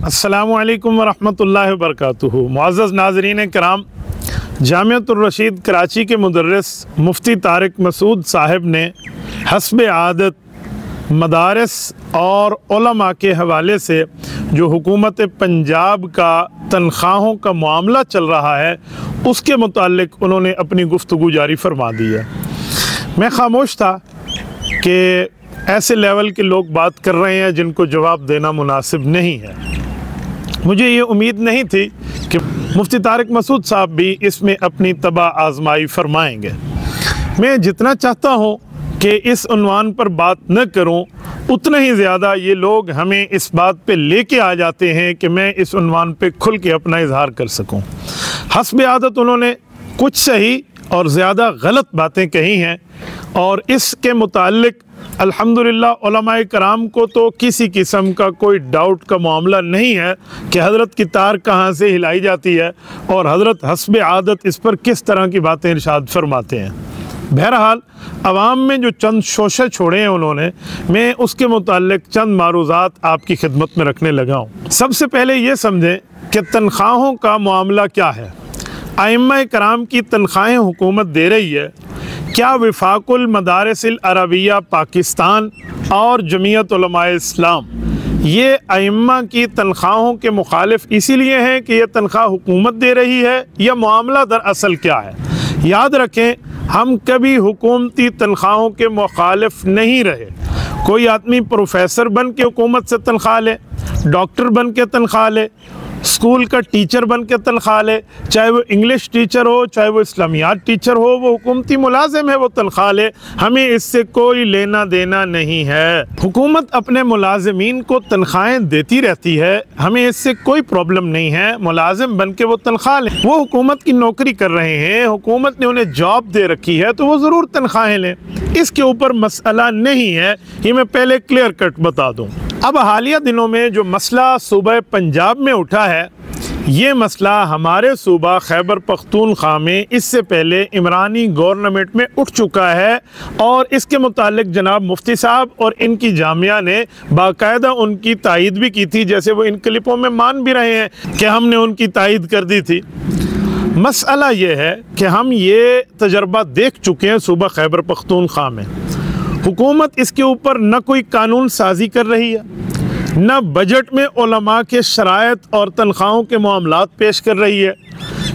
अस्सलामुअलैकुम वरहमतुल्लाहि वबरकातुहू। मुअज़्ज़ज़ नाज़रीन कराम, जामिअतुर रशीद कराची के मुदर्रिस मुफ्ती तारिक मसूद साहब ने हस्ब आदत मदारस और उलमा के हवाले से जो हुकूमत पंजाब का तनख्वाहों का मामला चल रहा है उसके मुताल्लिक उन्होंने अपनी गुफ्तगू जारी फरमा दी है। मैं खामोश था कि ऐसे लेवल के लोग बात कर रहे हैं जिनको जवाब देना मुनासिब नहीं है। मुझे ये उम्मीद नहीं थी कि मुफ्ती तारिक मसूद साहब भी इसमें अपनी तबा आजमाई फरमाएंगे। मैं जितना चाहता हूँ कि इस उन्वान पर बात न करूँ, उतना ही ज़्यादा ये लोग हमें इस बात पे लेके आ जाते हैं कि मैं इस उन्वान पे खुल के अपना इजहार कर सकूँ। हस्ब आदत उन्होंने कुछ सही और ज़्यादा गलत बातें कही हैं और इसके मुताल्लिक अल्हम्दुलिल्लाह उलमाए कराम को तो किसी किस्म का कोई डाउट का मामला नहीं है कि हज़रत की तार कहाँ से हिलाई जाती है और हज़रत हस्ब आदत इस पर किस तरह की बातें इरशाद फरमाते हैं। बहरहाल अवाम में जो चंद शोशे छोड़े हैं उन्होंने, मैं उसके मुताल्लिक चंद मारूज़ात आपकी खिदमत में रखने लगा हूँ। सबसे पहले ये समझें कि तनख्वाहों का मामला क्या है। आइम्मा कराम की तनख्वाहें हुकूमत दे रही है। क्या वफाकुल मदारिसिल अरबिया पाकिस्तान और जमीयत उलमाए इस्लाम ये आइम्मा की तनख्वाहों के मुखालिफ इसीलिए हैं कि यह तनख्वाह हुकूमत दे रही है, या मामला दरअसल क्या है? याद रखें, हम कभी हुकूमती तनख्वाहों के मुखालिफ नहीं रहे। कोई आदमी प्रोफेसर बन के हुकूमत से तनख्वाह ले, डॉक्टर बन के तनख्वाह ले, स्कूल का टीचर बन के तनख्वाह ले, चाहे वो इंग्लिश टीचर हो, चाहे वो इस्लामियात टीचर हो, वो हुकूमती मुलाजिम है, वो तनख्वाह ले, हमें इससे कोई लेना देना नहीं है। हुकूमत अपने मुलाजिमीन को तनख्वाहें देती रहती है, हमें इससे कोई प्रॉब्लम नहीं है। मुलाजिम बन के वो तनख्वाह लें, वो हुकूमत की नौकरी कर रहे हैं, हुकूमत ने उन्हें जॉब दे रखी है तो वो ज़रूर तनख्वाहें लें, इसके ऊपर मसला नहीं है। ये मैं पहले क्लियर कट बता दूँ। अब हालिया दिनों में जो मसला सूबा पंजाब में उठा है, ये मसला हमारे सूबा खैबर पख्तूनख्वा में इससे पहले इमरानी गवर्नमेंट में उठ चुका है और इसके मुतालिक जनाब मुफ्ती साहब और इनकी जामिया ने बाकायदा उनकी तायीद भी की थी, जैसे वो इन क्लिपों में मान भी रहे हैं कि हमने उनकी तायीद कर दी थी। मसला ये है कि हम ये तजर्बा देख चुके हैं सूबा खैबर पख्तूनख्वा में। हुकूमत इसके ऊपर न कोई कानून साजी कर रही है, न बजट में उलमा के शराइत और तनख्वाहों के मामलात पेश कर रही है।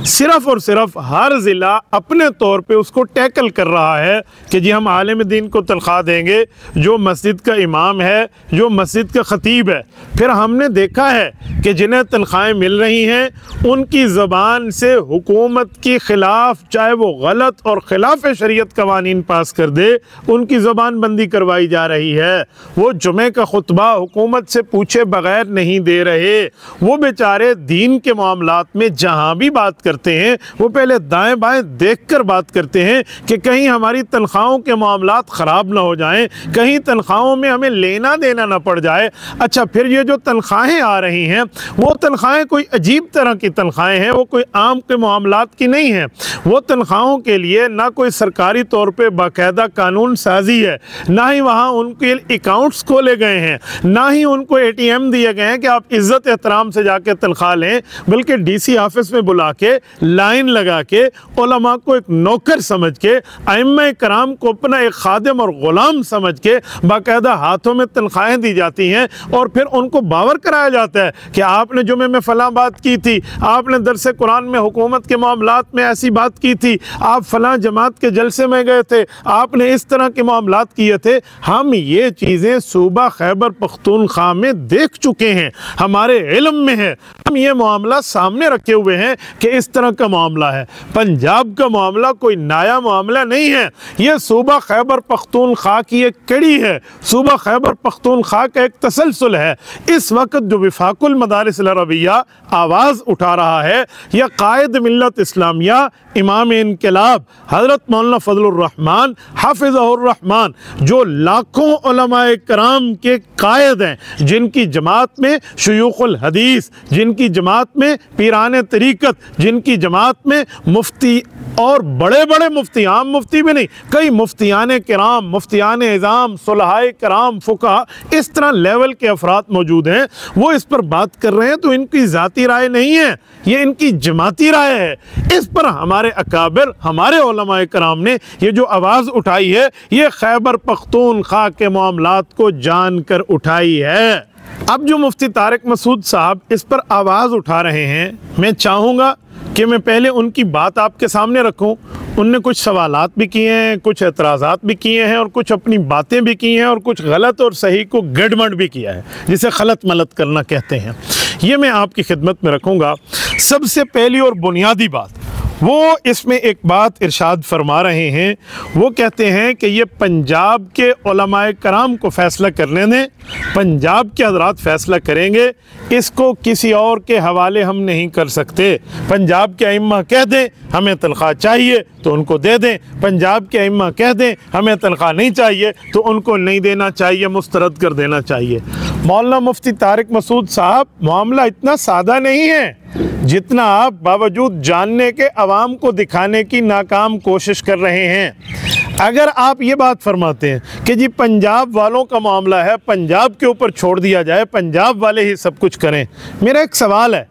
सिर्फ़ और सिर्फ हर ज़िला अपने तौर पे उसको टैकल कर रहा है कि जी हम आलिम दीन को तनख्वाह देंगे, जो मस्जिद का इमाम है, जो मस्जिद का ख़तीब है। फिर हमने देखा है कि जिन्हें तनख्वाहें मिल रही हैं उनकी ज़बान से हुकूमत के ख़िलाफ़, चाहे वो गलत और ख़िलाफ़ शरीयत कवानीन पास कर दे, उनकी ज़बान बंदी करवाई जा रही है। वो जुमे का खुतबा हुकूमत से पूछे बग़ैर नहीं दे रहे। वो बेचारे दीन के मामलात में जहाँ भी बात करते हैं वो पहले दाएं बाएं देखकर बात करते हैं कि कहीं हमारी तनख्वाहों के मामलात ख़राब ना हो जाएं, कहीं तनख्वाहों में हमें लेना देना ना पड़ जाए। अच्छा, फिर ये जो तनख्वाहें आ रही हैं वो तनख्वाहें कोई अजीब तरह की तनख्वाहें हैं, वो कोई आम के मामलात की नहीं हैं। वो तनख्वाहों के लिए ना कोई सरकारी तौर पर बाकायदा कानून साजी है, ना ही वहाँ उनके अकाउंट्स खोले गए हैं, ना ही उनको ATM दिए गए हैं कि आप इज़्ज़त एहतराम से जाके तनख्वाह लें, बल्कि DC ऑफिस में बुला के लाइन लगा के उलमा को एक नौकर समझ के, आइम्मा कराम को अपना एक खादिम और ग़ुलाम समझ के बाकायदा हाथों में तनख्वाहें दी जाती हैं और फिर उनको बावर कराया जाता है कि आपने जुमे में फ़लाँ बात की थी, आपने दरस कुरान में हुकूमत के मामलात में ऐसी बात की थी, आप फ़लाँ जमात के जलसे में गए थे, आपने इस तरह के मामलात किए थे। हम ये चीज़ें सूबा खैबर पख्तूनख्वा में देख चुके हैं, हमारे इल्म में है, हम ये मामला सामने रखे हुए हैं कि इस तरह का मामला है। पंजाब का मामला कोई नया मामला नहीं है, यह सूबा खैबर पख्तूनख्वा की एक कड़ी है, सूबा खैबर पख्तूनख्वा का एक तसलसल है। इस वक्त जो वफाकुल मदारिसिल अरबिया आवाज़ उठा रहा है, यह कायद मिल्लत इस्लामिया इमाम इनकलाब हज़रत मौलाना फजलुर रहमान हाफिज़हुर रहमान, जो लाखों उलमाए कराम के कायद हैं, जिनकी जमात में शुयूखुल हदीस, जिनकी जमात में पीराने तरीक़त, जिनकी इनकी जमात में मुफ्ती और बड़े बड़े मुफ्ती, आम मुफ्ती भी नहीं, कई मुफ्तियान किराम, मुफ्तियान इज़ाम, सुलहाए किराम, फुक़हा, इस तरह लेवल के अफराद मौजूद हैं, वो इस पर बात कर रहे हैं। तो इनकी ज़ाती राय नहीं है, ये इनकी जमाती राय है। इस पर हमारे अकाबिर, हमारे उलमाए किराम ने ये जो आवाज़ उठाई है, ये खैबर पख्तूनख्वा के मामलात को जानकर उठाई है। अब जो मुफ्ती तारिक मसूद साहब इस पर आवाज़ उठा रहे हैं, मैं चाहूँगा कि मैं पहले उनकी बात आपके सामने रखूं। उनने कुछ सवालात भी किए हैं, कुछ एतराज़ात भी किए हैं और कुछ अपनी बातें भी की हैं और कुछ गलत और सही को गड़बड़ भी किया है, जिसे खलत मलत करना कहते हैं। ये मैं आपकी खिदमत में रखूँगा। सबसे पहली और बुनियादी बात, वो इसमें एक बात इरशाद फरमा रहे हैं। वो कहते हैं कि ये पंजाब के उलमाए कराम को फ़ैसला करने दें, पंजाब के हज़रात फ़ैसला करेंगे, इसको किसी और के हवाले हम नहीं कर सकते। पंजाब के अइम्मा कह दें हमें तनख्वाह चाहिए तो उनको दे दें, पंजाब के अइम्मा कह दें हमें तनख्वाह नहीं चाहिए तो उनको नहीं देना चाहिए, मुस्तरद कर देना चाहिए। मौलाना मुफ्ती तारिक मसूद साहब, मामला इतना सादा नहीं है जितना आप बावजूद जानने के अवाम को दिखाने की नाकाम कोशिश कर रहे हैं। अगर आप ये बात फरमाते हैं कि जी पंजाब वालों का मामला है, पंजाब के ऊपर छोड़ दिया जाए, पंजाब वाले ही सब कुछ करें, मेरा एक सवाल है,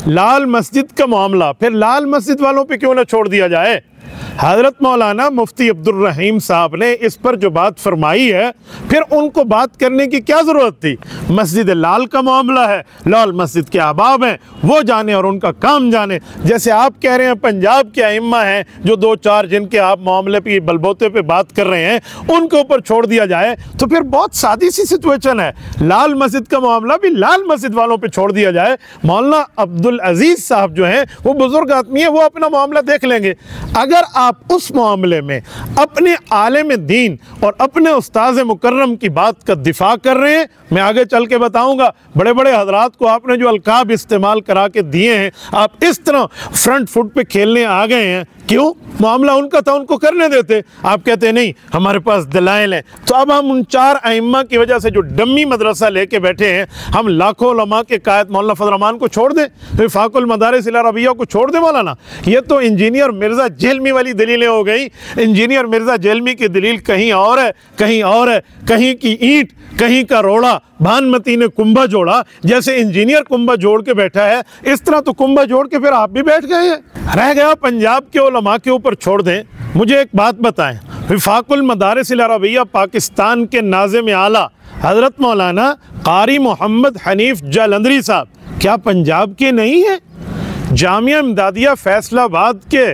लाल मस्जिद का मामला फिर लाल मस्जिद वालों पे क्यों ना छोड़ दिया जाए? हज़रत मौलाना मुफ्ती अब्दुल रहीम साहब ने इस पर जो बात फरमाई है, फिर उनको बात करने की क्या ज़रूरत थी? मस्जिद लाल का मामला है, लाल मस्जिद के अहबाब हैं, वो जाने और उनका काम जाने। जैसे आप कह रहे हैं पंजाब के अइम्मा हैं जो दो चार जिनके आप मामले पे बलबोते पे बात कर रहे हैं, उनके ऊपर छोड़ दिया जाए, तो फिर बहुत सादी सी सिचुएशन है। लाल मस्जिद का मामला भी लाल मस्जिद वालों पर छोड़ दिया जाए। मौलाना अब्दुल अजीज़ साहब जो हैं वो बुज़ुर्ग आदमी है, वो अपना मामला देख लेंगे। अगर आप उस मामले में अपने आलिम दीन और अपने उस्ताद मुकर्रम की बात का दिफा कर रहे हैं, मैं आगे चल के बताऊंगा, बड़े बड़े हजरात को आपने जो अलकाब इस्तेमाल करा के दिए हैं, आप इस तरह फ्रंट फुट पे खेलने आ गए हैं। क्यों? मामला उनका था, उनको करने देते। आप कहते नहीं हमारे पास दलाइल हैं। तो अब हम उन चार अइम्मा की वजह से जो डम्मी मदरसा लेके बैठे हैं, हम लाखों उलमा के कायद मौलाना फजल रहमान को छोड़ दें, रिफाकुल मदारिस इला रबिया को छोड़ दें? मौलाना, ये तो इंजीनियर मिर्ज़ा जेलमी वाली दलीलें हो गई। इंजीनियर मिर्ज़ा जेलमी की दलील कहीं और है, कहीं और है, कहीं की ईंट कहीं का रोड़ा, भानमती ने कुंभा जोड़ा। जैसे इंजीनियर कुंभा जोड़ के बैठा है, इस तरह तो कुंभा जोड़ के फिर आप भी बैठ गए हैं। रह गया पंजाब के उलमा के ऊपर छोड़ दें। मुझे एक बात बताएं, रिफाकुल मदारिस इला रबिया पाकिस्तान के नाज़िम आला हज़रत मौलाना कारी मोहम्मद हनीफ जालंधरी साहब क्या पंजाब के नहीं हैं? जामिया इमदादिया फैसलाबाद के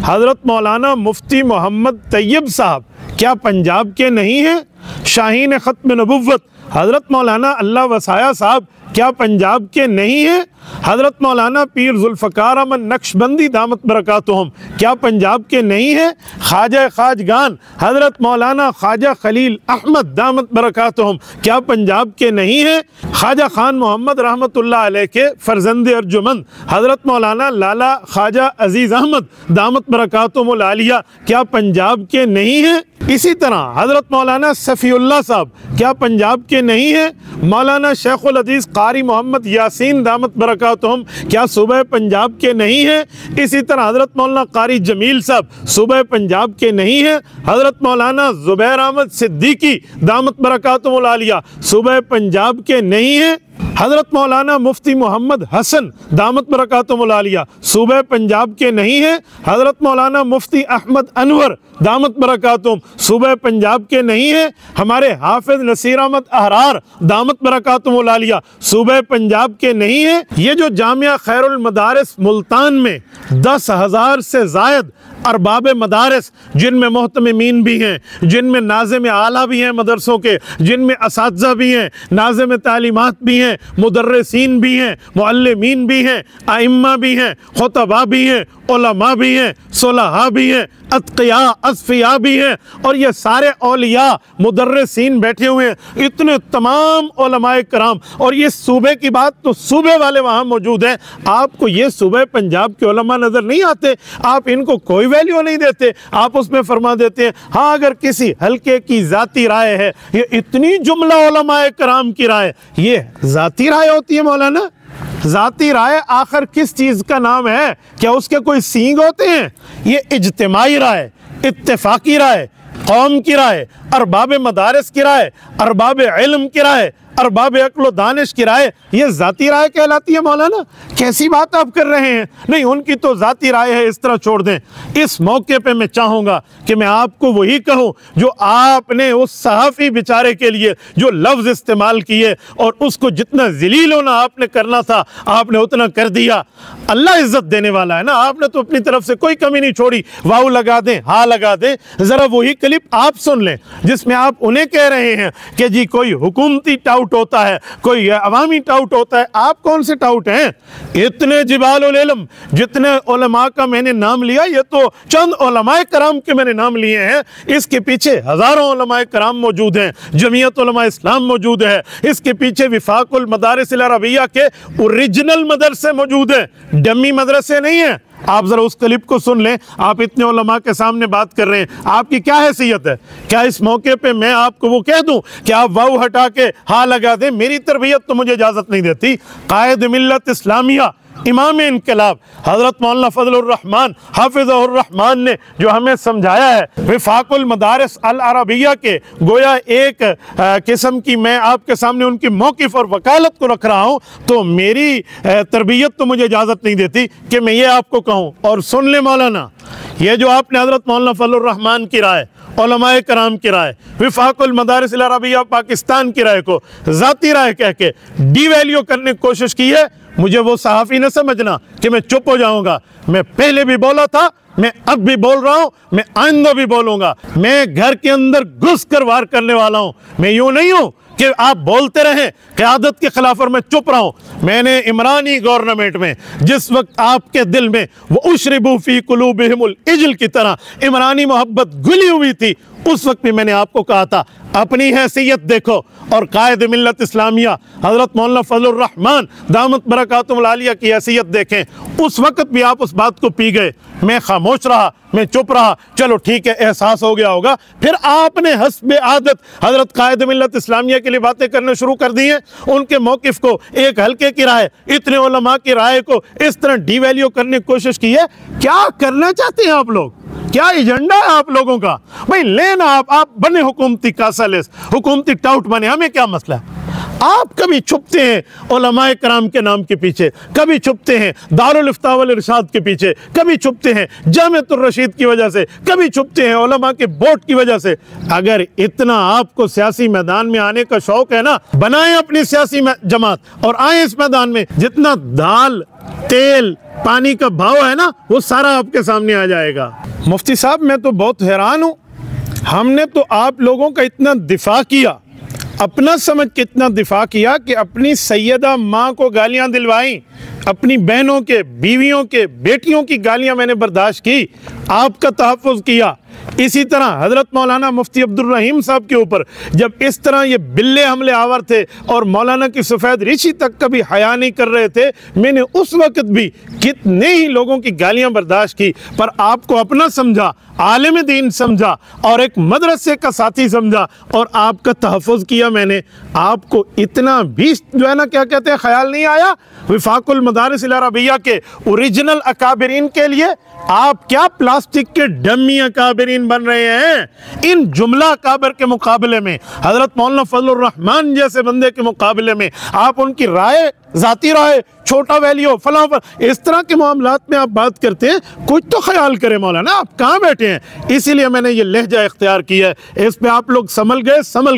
हज़रत मौलाना मुफ्ती मोहम्मद तैयब साहब क्या पंजाब के नहीं हैं? शाहीन ख़त्म नबुव्वत हज़रत मौलाना अल्लाह वसाया साहब क्या पंजाब के नहीं हैं? हज़रत मौलाना पीर जुल्फ़कार अहमद नक्शबंदी दामत बरकातुहुम क्या पंजाब के नहीं हैं? ख्वाजा खाजगान हज़रत मौलाना ख्वाजा खलील अहमद दामत बरकातुहुम क्या पंजाब के नहीं हैं? ख्वाजा खान मोहम्मद रहमतुल्लाह अलैह के फ़र्जंद अर्जुमंद हज़रत मौलाना लाला ख्वाजा अजीज़ अहमद दामत बरकातुहुमुल आलिया क्या पंजाब के नहीं हैं? इसी तरह हज़रत मौलाना सफ़ीउल्लाह साहब क्या पंजाब के नहीं हैं? मौलाना शेखुल अजीज़ कारी मोहम्मद यासीन दामत बरकातुहुम क्या सूबे पंजाब के नहीं हैं? इसी तरह हज़रत मौलाना कारी जमील साहब सूबे पंजाब के नहीं हैं? हज़रत मौलाना ज़ुबैर अहमद सिद्दीकी दामत बरकातुहुमुल आलिया सूबे पंजाब के नहीं हैं? हज़रत मौलाना मुफ्ती मोहम्मद हसन दामत बरकातुहुमुल आलिया सूबे पंजाब के नहीं हैं? हज़रत मौलाना मुफ्ती अहमद अनवर दामत बरकातुहुम सूबे पंजाब के नहीं हैं? हमारे हाफिज नसीर अहमद अहरार दामत बरकातुहुमुल आलिया सूबे पंजाब के नहीं हैं? ये जो जामिया खैरुल मदारिस मुल्तान में 10,000 से ज़ायद अरबाब मदारिस, जिनमें मोहतमिमीन भी हैं, जिनमें नाज़िम आला भी हैं मदरसों के, जिनमें असातिज़ा भी हैं, नाज़िम तालीमात भी हैं, मुदर्रिसीन भी हैं, मुअल्लिमीन भी हैं, आइम्मा भी हैं, खुतबा भी हैं, उलमा भी हैं, सुलहा भी हैं, अत्क़िया अस्फ़िया भी हैं, और ये सारे औलिया मुदर्रिसीन बैठे हुए हैं, इतने तमाम उलमाए कराम। और ये सूबे की बात तो सूबे वाले वहाँ मौजूद हैं। आपको ये सूबे पंजाब के उलमा नज़र नहीं आते? आप इनको कोई वैल्यू नहीं देते। आप उसमें फरमा देते हैं हाँ अगर किसी हल्के की ज़ाती राय है, ये इतनी जुमला उलमाए कराम की राय, ये ज़ाती राय होती है मौलाना? ज़ाती राय आखिर किस चीज़ का नाम है? क्या उसके कोई सींग होते हैं? ये इज्तिमाई राय, इत्तेफाकी राय, कौम की राय, अरबाब मदारिस की राय, अरबाब इल्म की राय, अरबाब अक्ल दानिश की राय, ये ज़ाती राय कहलाती है मौलाना? कैसी बात आप कर रहे हैं? नहीं, उनकी तो ज़ाती राय है, इस तरह छोड़ दें। इस मौके पे मैं चाहूँगा कि मैं आपको वही कहूँ जो आपने उस सहाफ़ी बेचारे के लिए जो लफ्ज़ इस्तेमाल किए और उसको जितना ज़लील होना आपने करना था आपने उतना कर दिया। अल्लाह इज़्ज़त देने वाला है ना, आपने तो अपनी तरफ से कोई कमी नहीं छोड़ी। वाव लगा दें, हाँ लगा दें। ज़रा वही क्लिप आप सुन लें जिसमें आप उन्हें कह रहे हैं कि जी कोई हुकूमती टाउट होता है, कोई अवामी टाउट होता है। आप कौन से टाउट हैं? इतने जिबालुल इल्म जितने उलमा का मैंने नाम लिया, ये तो चंद उलमाए कराम के मैंने नाम लिए हैं। इसके पीछे हज़ारों उलमाए कराम मौजूद हैं, जमीयत उलमा इस्लाम मौजूद है, इसके पीछे विफाकुल मदारिस अल अरबिया के ओरिजिनल मदरसे मौजूद हैं, डमी मदरसे नहीं है। आप जरा उस क्लिप को सुन लें। आप इतने उलमा के सामने बात कर रहे हैं, आपकी क्या हैसियत है? क्या इस मौके पे मैं आपको वो कह दूं कि आप वाव हटा के हाँ लगा दें? मेरी तरबियत तो मुझे इजाजत नहीं देती। कायद मिल्लत इस्लामिया, इमाम इनकलाब हज़रत मौलाना फजलुर रहमान हाफिज़हुर रहमान ने जो हमें समझाया है, विफाकुल मदारिस अल अरबिया के गोया एक किस्म की मैं आपके सामने उनकी मौक़िफ़ और वकालत को रख रहा हूँ, तो मेरी तरबियत तो मुझे इजाज़त नहीं देती कि मैं ये आपको कहूँ। और सुन ले मौलाना, ये जो आपने हज़रत मौलाना फजलुर रहमान की राय, उलमाए कराम की राय, विफाकुल मदारिस अल अरबिया पाकिस्तान की राय को ज़ाती राय कह के डीवैल्यू करने की कोशिश की है, मुझे वो सहाफ़ी न समझना कि मैं चुप हो जाऊंगा। मैं पहले भी बोला था, मैं अब भी बोल रहा हूं, मैं आइंदा भी बोलूंगा। मैं घर के अंदर घुस कर वार करने वाला हूं। मैं यूं नहीं हूं कि आप बोलते रहें क़यादत के खिलाफ और मैं चुप रहा हूं। मैंने इमरानी गवर्नमेंट में जिस वक्त आपके दिल में वो उशरिबू फी कुलूबिहिमुल इज्ल की तरह इमरानी मोहब्बत घुली हुई थी, उस वक्त भी मैंने आपको कहा था अपनी हैसियत देखो और कायद मिल्लत इस्लामिया हज़रत मौलाना फजलुर रहमान दामत बरकातुहुल आलिया की हैसियत देखें। उस वक्त भी आप उस बात को पी गए, मैं खामोश रहा, मैं चुप रहा। चलो ठीक है, एहसास हो गया होगा। फिर आपने हस्बे आदत हज़रत कायद मिल्लत इस्लामिया के लिए बातें करने शुरू कर दी हैं। उनके मौक़िफ़ को, एक हल्के की राय, इतने उलमा की राय को इस तरह डीवैल्यू करने की कोशिश की है। क्या करना चाहते हैं आप लोग? क्या एजेंडा है आप लोगों का? भाई लेना, आप बने हुकूमती कासालिस, हुकूमती टाउट बने, हमें क्या मसला है? आप कभी छुपते हैं उलमाए कराम के नाम के पीछे, कभी छुपते हैं दारुल इफ्ता वल इरशाद के पीछे, कभी छुपते हैं जामिअतुर रशीद की वजह से, कभी छुपते हैं उलमा के बोर्ड की वजह से। अगर इतना आपको सियासी मैदान में आने का शौक है ना, बनाएं अपनी सियासी जमात और आए इस मैदान में। जितना दाल तेल पानी का भाव है ना, वो सारा आपके सामने आ जाएगा। मुफ्ती साहब, मैं तो बहुत हैरान हूँ, हमने तो आप लोगों का इतना दिफा किया, अपना समझ के इतना दिफा किया कि अपनी सैयदा माँ को गालियाँ दिलवाई, अपनी बहनों के, बीवियों के, बेटियों की गालियाँ मैंने बर्दाश्त की, आपका तहफ़्फ़ुज़ किया। इसी तरह हज़रत मौलाना मुफ्ती अब्दुल रहीम साहब के ऊपर जब इस तरह ये बिल्ले हमले आवर थे और मौलाना की सफ़ेद ऋषि तक कभी हया नहीं कर रहे थे, मैंने उस वक़्त भी कितने ही लोगों की गालियां बर्दाश्त की, पर आपको अपना समझा, आलिम दीन समझा और एक मदरसे का साथी समझा और आपका तहफ़्फ़ुज़ किया मैंने। आपको इतना भी जो है ना, क्या कहते हैं, ख्याल नहीं आया विफाकुल मदारिस अल अरबिया के ओरिजिनल अकाबिरीन के लिए आप क्या प्लास्टिक के डमी अकाबिरीन बन रहे हैं? इन जुमला अकाबिर के मुकाबले में, हज़रत मौलाना फजलुर रहमान जैसे बंदे के मुकाबले में आप उनकी राय, ज़ाती राय, छोटा वैल्यू फलां इस तरह के मामलात में आप बात करते हैं। कुछ तो ख्याल करें मौलाना, आप कहाँ बैठे हैं? इसीलिए मैंने ये लहजा इख्तियार किया है। इस पे आप लोग संभल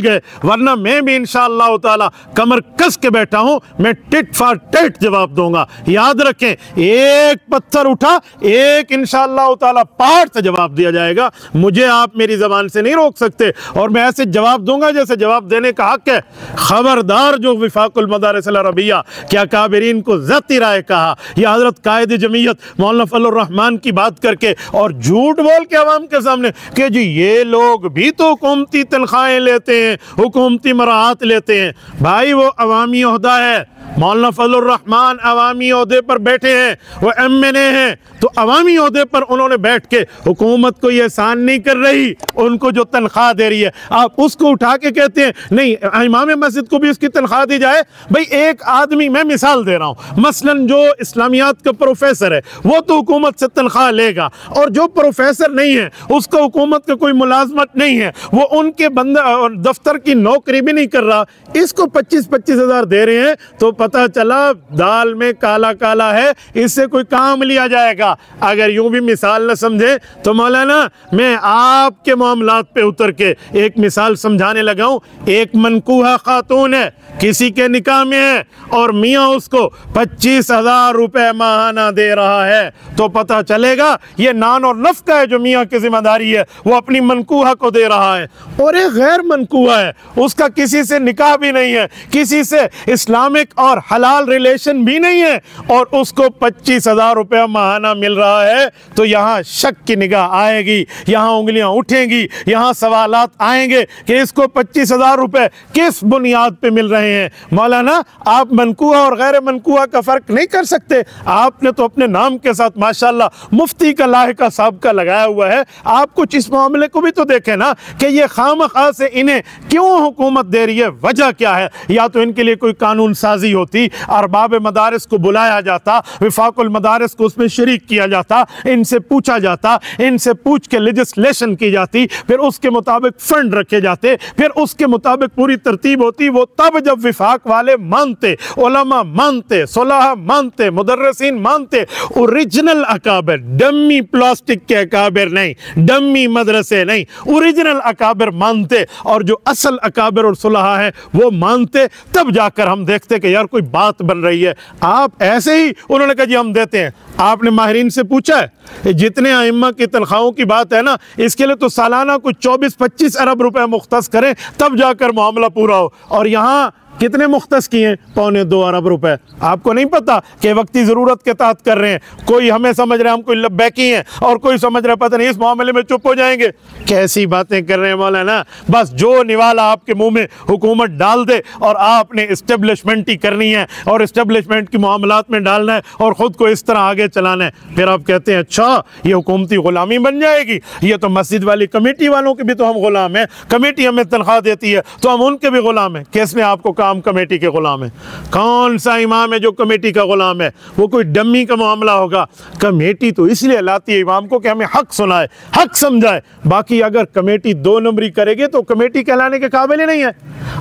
गए, वरना मैं भी इंशाअल्लाह ताला कमर कस के बैठा हूँ, मैं टिट फॉर टेट जवाब दूंगा। याद रखें, एक पत्थर उठा, एक इंशाअल्लाह ताला पहाड़ से जवाब दिया जाएगा। मुझे आप मेरी ज़बान से नहीं रोक सकते और मैं ऐसे जवाब दूंगा जैसे जवाब देने का हक है। खबरदार जो विफाकुल मदारिस अल अरबिया क्या काबिरीन को ज़ाती राय कहा या हज़रत कायद जमीयत मौलाना फजलुर रहमान की बात करके और झूठ बोल के अवाम के सामने कि जी ये लोग भी तो हुकूमती तनख्वाहें लेते हैं, हुकूमती मराहत लेते हैं। भाई वो अवामी ओहदा है, मौलाना फजलुर रहमान अवामी ओहदे पर बैठे हैं, वो MNA हैं, तो अवामी ओहदे पर उन्होंने बैठ के हुकूमत को ये एहसान नहीं कर रही, उनको जो तनख्वाह दे रही है आप उसको उठा के कहते हैं नहीं इमाम मस्जिद को भी उसकी तनख्वाह दी जाए। भाई एक आदमी, मैं मिसाल दे रहा हूँ, मसलन जो इस्लामियात का प्रोफेसर है वो तो हुकूमत से तनख्वाह लेगा, और जो प्रोफेसर नहीं है उसका हुकूमत का कोई मुलाजमत नहीं है, वो उनके बंदा और दफ्तर की नौकरी भी नहीं कर रहा, इसको 25-25 हज़ार दे रहे हैं, तो पता चला दाल में काला काला है, इससे कोई काम लिया जाएगा। अगर यूं भी मिसाल न समझे तो मौलाना मैं आपके मामलात पे उतर के एक मिसाल समझाने लगा हूं। एक मनकूहा खातून है, किसी के निकाह में है, और मियाँ उसको 25,000 रुपए माहाना दे रहा है, तो पता चलेगा ये नान और नफ्का है जो मियाँ की जिम्मेदारी है वो अपनी मनकूहा को दे रहा है। और एक गैर मनकूहा है, उसका किसी से निकाह भी नहीं है, किसी से इस्लामिक और हलाल रिलेशन भी नहीं है, और उसको 25,000 रुपया माहाना मिल रहा है, तो यहाँ शक की निगाह आएगी, यहाँ उंगलियां उठेंगी, यहाँ सवालात आएंगे कि इसको 25,000 रुपए किस बुनियाद पे मिल रहे हैं। मौलाना आप मनकूहा और गैर मनकूहा का फर्क नहीं कर सकते, आपने तो अपने नाम के साथ माशाल्लाह मुफ्ती का लाहिका साहब का लगाया हुआ है, आप कुछ इस मामले को भी तो देखें ना कि ये खामखा से इन्हें क्यों हुकूमत दे रही है, वजह क्या है। या तो इनके लिए कोई कानून साजी होती, अरबाब मदारिस को बुलाया जाता, विफाकुल मदारिस को उसमें शरीक किया जाता, इनसे पूछा जाता, इनसे पूछ के लेजिस्लेशन की जाती, फिर उसके मुताबिक फंड रखे जाते, फिर उसके मुताबिक पूरी तरतीब होती। वो तब जब विफाक वाले मानते, उलमा मानते, सुलहा मानते, मुदर्रिसीन मानते, ओरिजिनल अकाबिर, डम्मी प्लास्टिक के अकाबिर नहीं, डम्मी मदरसे नहीं, ओरिजिनल अकाबिर मानते, और जो असल अकाबिर और सुलहा है वो मानते, तब जाकर हम देखते कि यार कोई बात बन रही है। आप ऐसे ही उन्होंने कहा जी हम देते हैं, आपने माहिरीन से पूछा है जितने आइम्मा की तनख्वाहों की बात है ना, इसके लिए तो सालाना कुछ 24-25 अरब रुपए मुख्तस करें तब जाकर मामला पूरा हो, और यहाँ कितने मुख्तस किए? 2.25 अरब रुपए। आपको नहीं पता कि वक्ती ज़रूरत के तहत कर रहे हैं, कोई हमें समझ रहे हैं हम कोई लब्बैकी हैं, और कोई समझ रहा है पता नहीं इस मामले में चुप हो जाएंगे। कैसी बातें कर रहे हैं मौलाना, बस जो निवाला आपके मुंह में हुकूमत डाल दे और आपने इस्टेब्लिशमेंट ही करनी है और इस्टेब्लिशमेंट की मामलात में डालना है और ख़ुद को इस तरह आगे चलाना है, फिर आप कहते हैं अच्छा ये हुकूमती ग़ुलामी बन जाएगी, ये तो मस्जिद वाली कमेटी वालों के भी तो हम ग़ुलाम हैं, कमेटी हमें तनख्वाह देती है तो हम उनके भी ग़ुलाम हैं। किसने आपको हम कमेटी के गुलाम है? कौन सा इमाम है जो कमेटी का गुलाम है? वो कोई डम्मी का मामला होगा। कमेटी तो इसलिए लाती है इमाम को कि हमें हक सुनाए, हक समझाए। बाकी अगर कमेटी 2 नंबरी करेगी तो कमेटी कहलाने के काबिल ही नहीं है।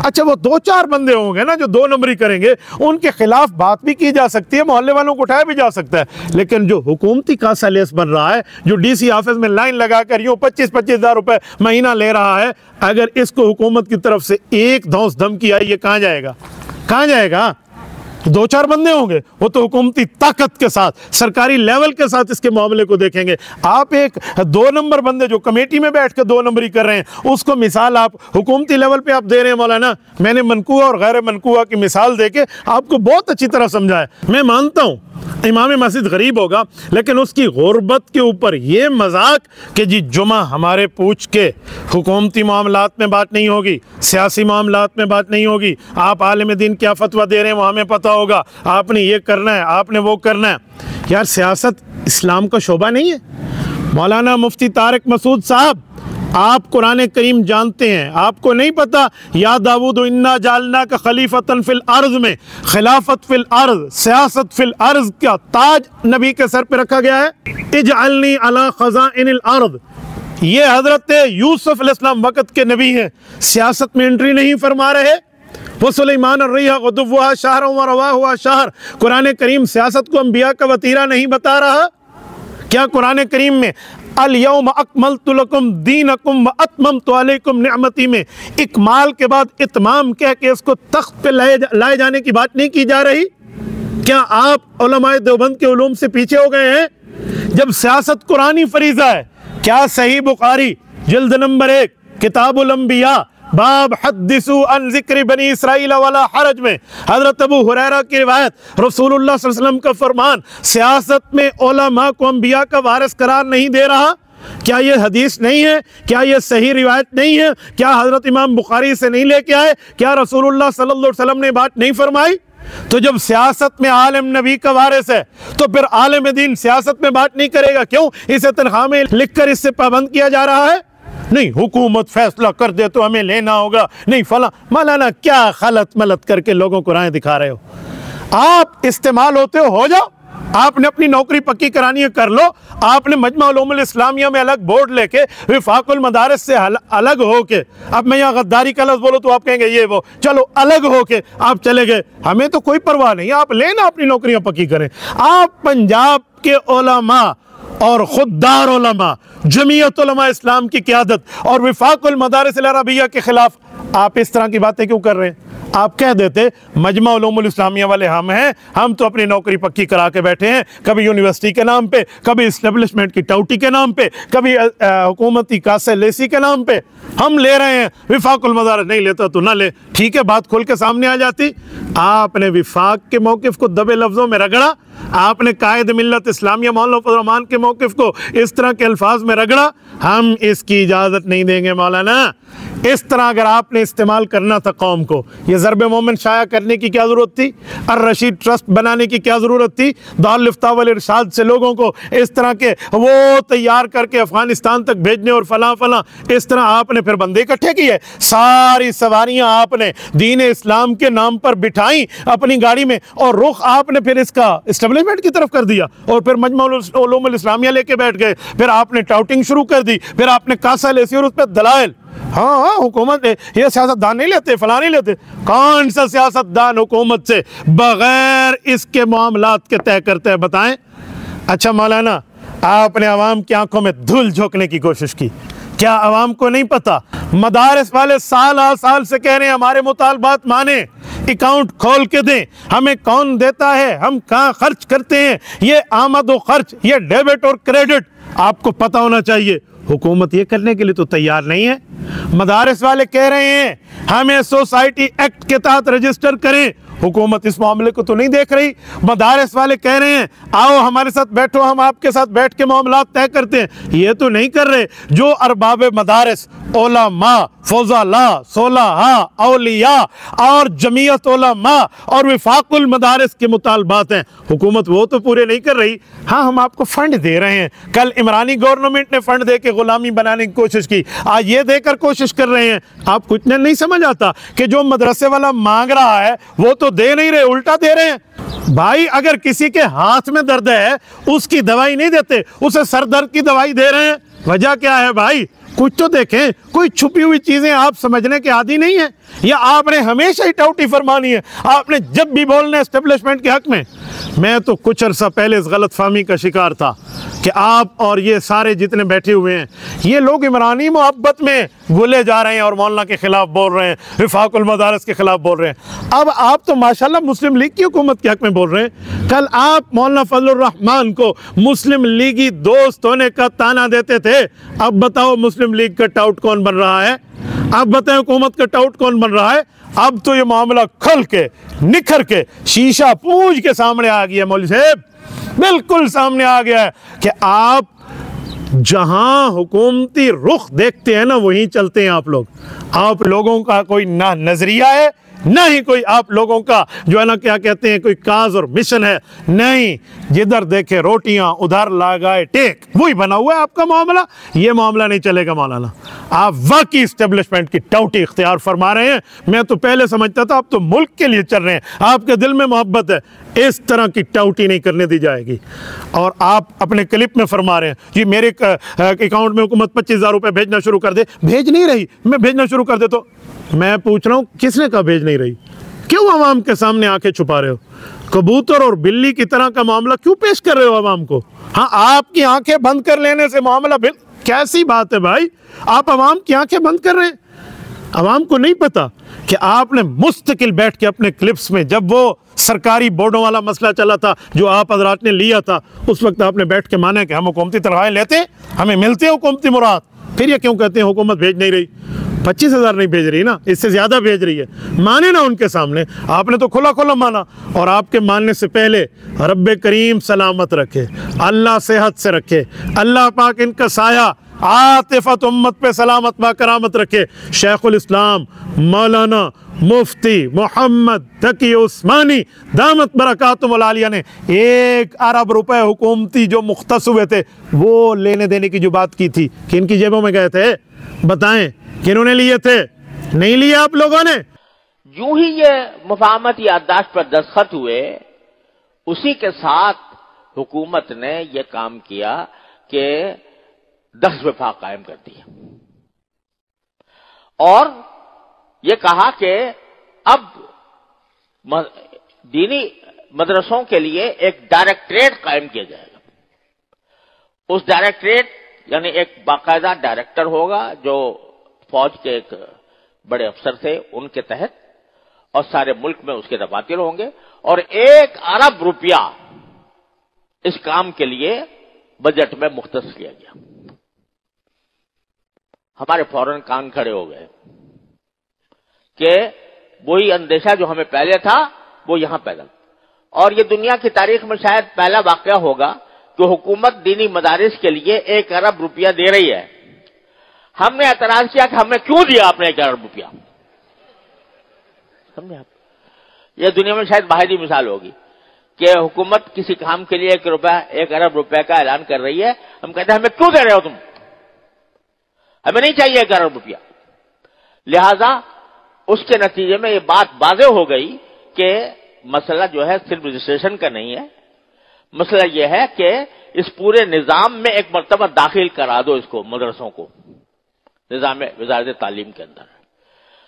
अच्छा वो 2-4 बंदे होंगे ना जो 2 नंबरी करेंगे, उनके खिलाफ बात भी की जा सकती है, मोहल्ले वालों को उठाया भी जा सकता है, लेकिन जो हुकूमती कासा लेस बन रहा है, जो DC ऑफिस में लाइन लगाकर यूँ 25-25 हज़ार रुपए महीना ले रहा है, अगर इसको हुकूमत की तरफ से एक धौंस धमकी आई, ये कहाँ जाएगा? कहाँ जाएगा? 2-4 बंदे होंगे, वो तो हुकूमती ताकत के साथ, सरकारी लेवल के साथ इसके मामले को देखेंगे। आप एक 2 नंबर बंदे जो कमेटी में बैठ के 2 नंबरी कर रहे हैं, उसको मिसाल आप हुकूमती लेवल पे आप दे रहे हैं। मौलाना मैंने मनकूहा और गैर मनकूहा की मिसाल देके आपको बहुत अच्छी तरह समझाया। मैं मानता हूँ इमाम मस्जिद गरीब होगा, लेकिन उसकी गुर्बत के ऊपर ये मजाक कि जी जुमा हमारे पूछ के हुकूमती मामलात में बात नहीं होगी, सियासी मामलात में बात नहीं होगी, आप आलिम दीन क्या फतवा दे रहे हैं वो हमें पता होगा, आपने ये करना है, आपने वो करना है। यार सियासत इस्लाम का शोबा नहीं है। मौलाना मुफ्ती तारिक मसूद साहब, आप कुरान करीम जानते हैं, आपको नहीं पता या दाऊद इन्ना जालना का खलीफतन फिल अर्ज में खिलाफत फिल अर्ज, सियासत फिल अर्ज का ताज नबी के सर पे रखा गया है। इजअलनी अला खज़ाइनिल अर्ज, ये हजरत यूसुफ अलैहिस्सलाम वक़्त के नबी हैं, सियासत में एंट्री नहीं फरमा रहे। वो सुलेमान अर्रिहा गुदुव्वुहा शहरन व रवाहुहा शहर, कुरान करीम सियासत को अंबिया का वतीरा नहीं बता रहा क्या? कुरान करीम में अल यौम अकमलतु लकुम दीनकुम व अतममतु अलैकुम निअमती में इकमाल के बाद इतमाम कह के इसको तख्त पे लाए जाने की बात नहीं की जा रही? क्या आप उलमाए देवबंद के उलूम से पीछे हो गए हैं? जब सियासत कुरानी फरीज़ा है, क्या सही बुखारी जिल्द नंबर 1 किताबुल अंबिया बाब हद्दिसू अन ज़िक्र बनी इसराइल वाला हरज में हज़रत अबू हुरैरा की रिवायत, रसूलुल्लाह सल्लल्लाहु अलैहि वसल्लम का फरमान, सियासत में उलमा को अंबिया का वारिस करार नहीं दे रहा। क्या ये हदीस नहीं है? क्या ये सही रिवायत नहीं है? क्या हज़रत इमाम बुखारी से नहीं लेके आए? क्या रसूलुल्लाह सल्लल्लाहु अलैहि वसल्लम ने बात नहीं फरमाई? तो जब सियासत में आलिम नबी का वारिस है तो फिर आलिम दीन सियासत में बात नहीं करेगा? क्यों? इसे तनख्वाह में लिखकर इससे पाबंद किया जा रहा है? नहीं, हुकूमत फैसला कर दे तो हमें लेना होगा, नहीं फला। मौलाना क्या खलत मलत करके लोगों को राहें दिखा रहे हो? आप इस्तेमाल होते हो जाओ, आपने अपनी नौकरी पक्की करानी है कर लो। आपने मजमा उलूमुल इस्लामिया में अलग बोर्ड लेके विफाकुल मदारिस से अलग होके, अब मैं यहाँ गद्दारी का लफ्ज़ बोलो तो आप कहेंगे ये वो, चलो अलग होके आप चले गए, हमें तो कोई परवाह नहीं, आप लेना अपनी नौकरियां पक्की करें। आप पंजाब के उलमा और खुददार उलमा, जमीयत उलमा इस्लाम की क़यादत और विफाकुल मदारिस अल अरबिया के खिलाफ आप इस तरह की बातें क्यों कर रहे हैं? आप कह देते मजमा उलूमुल इस्लामिया वाले हम हैं, हम तो अपनी नौकरी पक्की करा के बैठे हैं, कभी यूनिवर्सिटी के नाम पे, कभी इस्टेब्लिशमेंट की टौटी के नाम पे, कभी हुकूमती कासे लेसी के नाम पे हम ले रहे हैं, विफाकुल मदारिस नहीं लेता तो ना ले। ठीक है, बात खोल के सामने आ जाती। आपने विफाक के मौक़िफ़ को दबे लफ्ज़ों में रगड़ा, आपने कायद मिल्लत इस्लामिया मौलाना फजल रहमान के मौक़िफ़ को इस तरह के अल्फाज में रगड़ा। हम इसकी इजाज़त नहीं देंगे मौलाना। इस तरह अगर आपने इस्तेमाल करना था कौम को, ये ज़रब मोमिन शाया करने की क्या ज़रूरत थी? अर रशीद ट्रस्ट बनाने की क्या ज़रूरत थी? दारुल इफ्ता वल इरशाद से लोगों को इस तरह के वो तैयार करके अफ़गानिस्तान तक भेजने और फलां फलां, इस तरह आपने फिर बंदे इकट्ठे किए, सारी सवारियाँ आपने दीन इस्लाम के नाम पर बिठाई अपनी गाड़ी में और रुख आपने फिर इसका इस्टेब्लिशमेंट की तरफ कर दिया और फिर मजमा उलूमुल इस्लामिया लेके बैठ गए। फिर आपने टाउटिंग शुरू कर दी, फिर आपने कासा लेसी और उस पर दलाइल। हाँ हाँ, हुकूमत ये सियासतदान नहीं लेते, फला नहीं लेते। कौन सा सियासतदान हुकूमत से बगैर इसके मामलात के तय करते हैं, बताएं? अच्छा मौलाना, आपने आवाम की आंखों में धूल झोंकने की कोशिश की। क्या आवाम को नहीं पता? मदारिस वाले साल आ साल से कह रहे हैं हमारे मुतालबात माने, अकाउंट खोल के दें, हमें कौन देता है, हम कहाँ खर्च करते हैं, ये आमद व खर्च, ये डेबिट और क्रेडिट आपको पता होना चाहिए। हुकूमत ये करने के लिए तो तैयार नहीं है। मदारिस वाले कह रहे हैं हमें सोसाइटी एक्ट के तहत रजिस्टर करें, हुकूमत इस मामले को तो नहीं देख रही। मदारिस वाले कह रहे हैं आओ हमारे साथ बैठो, हम आपके साथ बैठ के मामलात तय करते हैं, ये तो नहीं कर रहे। जो अरबाब मदारिस, उलमा, फौजाला, सोलहा, औलिया और जमीयत उलमा और विफाकुल मदारिस के मुतालबात हैं, हुकूमत वो तो पूरे नहीं कर रही। हाँ, हम आपको फंड दे रहे हैं। कल इमरानी गवर्नमेंट ने फंड दे के गुलामी बनाने की कोशिश की, आज ये देकर कोशिश कर रहे हैं। आपको इतना नहीं समझ आता कि जो मदरसे वाला मांग रहा है वो तो दे नहीं रहे, उल्टा दे रहे हैं। भाई अगर किसी के हाथ में दर्द है उसकी दवाई नहीं देते, उसे सर दर्द की दवाई दे रहे हैं। वजह क्या है भाई? कुछ तो देखें, कोई छुपी हुई चीजें आप समझने के आदी नहीं है, या आपने हमेशा ही टाउटी फरमानी है? आपने जब भी बोलना एस्टेब्लिशमेंट के हक में। मैं तो कुछ अरसा पहले इस गलत फहमी का शिकार था कि आप और ये सारे जितने बैठे हुए हैं ये लोग इमरानी मोहब्बत में घुले जा रहे हैं और मौलाना के खिलाफ बोल रहे हैं, विफाकुल मदारिस के खिलाफ बोल रहे हैं। अब आप तो माशाल्लाह मुस्लिम लीग की हुकूमत के हक में बोल रहे हैं। कल आप मौलाना फजलुर रहमान को मुस्लिम लीगी दोस्त होने का ताना देते थे, अब बताओ मुस्लिम लीग का टाउट कौन बन रहा है? अब बताएं हुकूमत का टाउट कौन बन रहा है? अब तो ये मामला खुल के निखर के शीशा पूंछ के सामने आ गया मौलवी साहब, बिल्कुल सामने आ गया है कि आप जहां हुकूमती रुख देखते हैं ना वहीं चलते हैं आप लोग। आप लोगों का कोई ना नजरिया है ना ही कोई आप लोगों का जो है ना क्या कहते हैं कोई काज और मिशन है, नहीं। जिधर देखे रोटियां उधर लगाए टेक, वही बना हुआ है आपका मामला। ये मामला नहीं चलेगा मौलाना। आप वाकई इस्टेब्लिशमेंट की टौटी इख्तियार फरमा रहे हैं। मैं तो पहले समझता था आप तो मुल्क के लिए चल रहे हैं, आपके दिल में मोहब्बत है। इस तरह की टौटी नहीं करने दी जाएगी। और आप अपने क्लिप में फरमा रहे हैं कि मेरे अकाउंट में हुकूमत 25,000 रुपये भेजना शुरू कर दे। भेज नहीं रही, मैं भेजना शुरू कर दे तो मैं पूछ रहा हूँ किसने कहा भेज नहीं रही? क्यों आवाम के सामने आंखें छुपा रहे हो? कबूतर और बिल्ली की तरह का मामला क्यों पेश कर रहे हो आवाम को? हाँ, आपकी आंखें बंद कर लेने से मामला कैसी बात है भाई? आप आवाम की आंखें बंद कर रहे हैं। आवाम को नहीं पता कि आपने मुस्तकिल बैठ के अपने क्लिप्स में, जब वो सरकारी बोर्डों वाला मसला चला था जो आप हजरात ने लिया था, उस वक्त आपने बैठ के माना कि हम हुकूमती तनख्वाहें लेते, हमें मिलते हैं हुकूमती मुराद। फिर ये क्यों कहते हैं हुकूमत भेज नहीं रही? 25,000 नहीं भेज रही ना, इससे ज़्यादा भेज रही है। माने ना उनके सामने, आपने तो खुला खुला माना। और आपके मानने से पहले रब्बे करीम सलामत रखे, अल्लाह सेहत से रखे, अल्लाह पाक इनका साया आतिफत उम्मत पे सलामत व करामत रखे। शेखुल इस्लाम मौलाना मुफ्ती मोहम्मद तकी उस्मानी दामत बरकातुहुल आलिया ने 1 अरब रुपए हुकूमती जो मुख्तस हुए थे वो लेने देने की जो बात की थी, कि इनकी जेबों में गए थे, बताएं किन्होंने लिए थे? नहीं लिए आप लोगों ने। यूं ही ये मुफाहमत याददाश्त पर दस्तखत हुए, उसी के साथ हुकूमत ने यह काम किया कि 10 विफाक कायम कर दिए और ये कहा कि अब दीनी मदरसों के लिए एक डायरेक्टरेट कायम किया जाएगा। उस डायरेक्टरेट यानी एक बाकायदा डायरेक्टर होगा जो फौज के एक बड़े अफसर थे उनके तहत, और सारे मुल्क में उसके दफातर होंगे, और 1 अरब रुपया इस काम के लिए बजट में मुख्तस किया गया। हमारे फौरन कान खड़े हो गए कि वही अंदेशा जो हमें पहले था वो यहां पैदा, और ये दुनिया की तारीख में शायद पहला वाकया होगा कि हुकूमत दीनी मदारिस के लिए 1 अरब रुपया दे रही है। हमने एतराज किया कि हमने क्यों दिया आपने 1 अरब रुपया, समझे आप? यह दुनिया में शायद बाहरी मिसाल होगी कि हुकूमत किसी काम के लिए 1 अरब रुपए का ऐलान कर रही है, हम कहते हैं हमें क्यों दे रहे हो तुम, हमें नहीं चाहिए 1 अरब रुपया। लिहाजा उसके नतीजे में ये बात वाज़ेह हो गई कि मसला जो है सिर्फ रजिस्ट्रेशन का नहीं है, मसला यह है कि इस पूरे निजाम में एक मर्तबा दाखिल करा दो, इसको मदरसों को निजाम वज़ारत तालीम के अंदर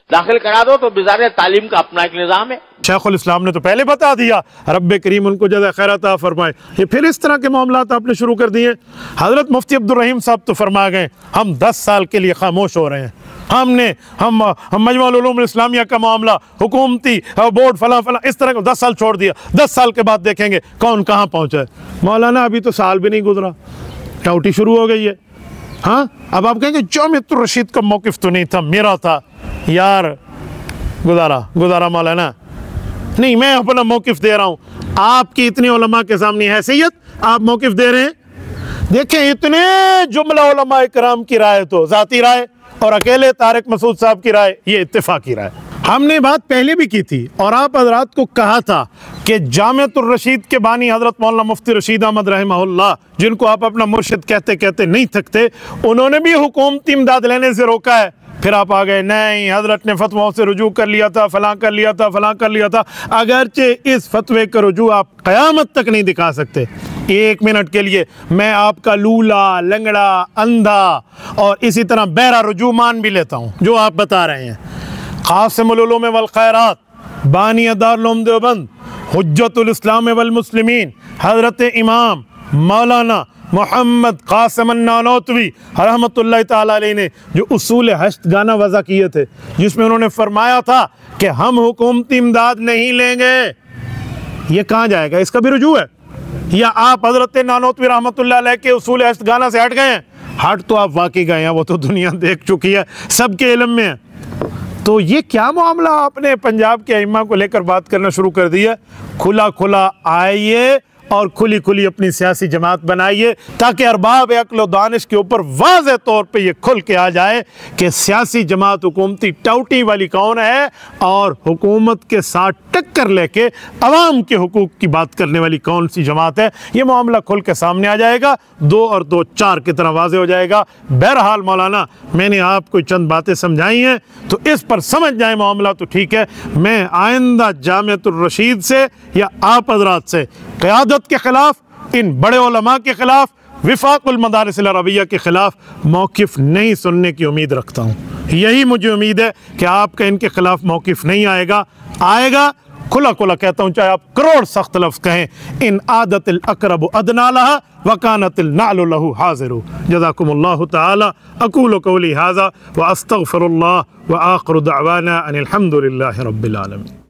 दाखिल करा दो, तो वज़ारत तालीम का अपना एक निजाम है। शेखुल इस्लाम ने तो पहले बता दिया, रब्बे करीम उनको जज़ा खैर अता फरमाए। ये फिर इस तरह के मामलात आपने शुरू कर दिए। हजरत मुफ्ती अब्दुल रहीम साहब तो फरमा गए हम 10 साल के लिए खामोश हो रहे हैं, हम मजमुअल उलूम इस्लामिया का मामला हुकूमती बोर्ड फला फला इस तरह का 10 साल छोड़ दिया, 10 साल के बाद देखेंगे कौन कहाँ पहुँचा है। मौलाना अभी तो साल भी नहीं गुजरा, टाउटी शुरू हो गई है। हाँ, अब आप कहेंगे जामियतुर रशीद का मौक़िफ़ तो नहीं था, मेरा था। यार गुजारा मौलाना, नहीं मैं अपना मौक़िफ़ दे रहा हूँ, आपकी इतनी उलमा के सामने हैसियत आप मौक़िफ़ दे रहे हैं। देखें इतने जुमला उलमा इकराम की राय तो ज़ाती राय और अकेले तारिक मसूद साहब की राय ये इत्तेफाकी राय। हमने बात पहले भी की थी और आप हजरात को कहा था कि जामियतुर रशीद के बानी हजरत मौलाना मुफ्ती रशीद अहमद रहमहुल्लाह, जिनको आप अपना मुर्शिद कहते कहते नहीं थकते, उन्होंने भी हुकूमती इमदाद लेने से रोका है। फिर आप आ गए नहीं हजरत ने फतवाओं से रुजू कर लिया था, फलां कर लिया था, फलां कर लिया था। अगरचे इस फतवे का रुजू आप क़यामत तक नहीं दिखा सकते। 1 मिनट के लिए मैं आपका लूला, लंगड़ा, अंधा और इसी तरह बहरा रुजू मान भी लेता हूँ जो आप बता रहे हैं। क़ासिमुल उलूम वल खैरात, बानी दारुल उलूम देवबंद, हुज्जतुल इस्लाम वल मुस्लिमीन, हजरत इमाम मौलाना मोहम्मद कासिम नानोतवी रहमतुल्लाह ताला अलैह ने जो उसूल हश्त गाना वज़ा किए थे, जिसमें उन्होंने फरमाया था कि हम हुकूमती इमदाद नहीं लेंगे, ये कहाँ जाएगा? इसका भी रुजू है? या आप हजरत नानोतवी रहमतुल्लाह अलैह के उसूल हश्त गाना से हट गए हैं? हट तो आप वाकई गए हैं, वो तो दुनिया देख चुकी है, सबके इल्म में है। तो ये क्या मामला आपने पंजाब के अइम्मा को लेकर बात करना शुरू कर दी है? खुला खुला आइए और खुली खुली अपनी सियासी जमात बनाइए, ताकि अरबाब अक्ल व दानिश के ऊपर वाज़ेह तौर पे ये खुल के आ जाए कि सियासी जमात हुकूमती टाउटी वाली कौन है और हुकूमत के साथ टक्कर लेके अवाम के हुकूक की बात करने वाली कौन सी जमात है। ये मामला खुल के सामने आ जाएगा, 2 और 2 4 की तरह वाज़ेह हो जाएगा। बहरहाल मौलाना, मैंने आपको चंद बातें समझाई हैं, तो इस पर समझ जाए मामला तो ठीक है। मैं आइंदा जामियतुर रशीद से या आप हजरात से क़यादत के खिलाफ, इन बड़े उलमा के खिलाफ, विफाकुल मदारिस अल अरबिया के खिलाफ मौक़िफ़ नहीं सुनने की उम्मीद रखता हूँ। यही मुझे उम्मीद है कि आपका इनके खिलाफ मौक़िफ़ नहीं आएगा। खुला खुला कहता हूँ, चाहे आप करोड़ सख्त लफ्ज़ कहें, इन आदतिल अक़रबु अदना लहा वकानतिल नालु लहु हाज़िरु। जज़ाकुमुल्लाहु तआला। अक़ूलु क़ौली हाज़ा व अस्तग़फ़िरुल्लाह व आख़िरु दअवाना अनिल हम्दुलिल्लाहि रब्बिल आलमीन।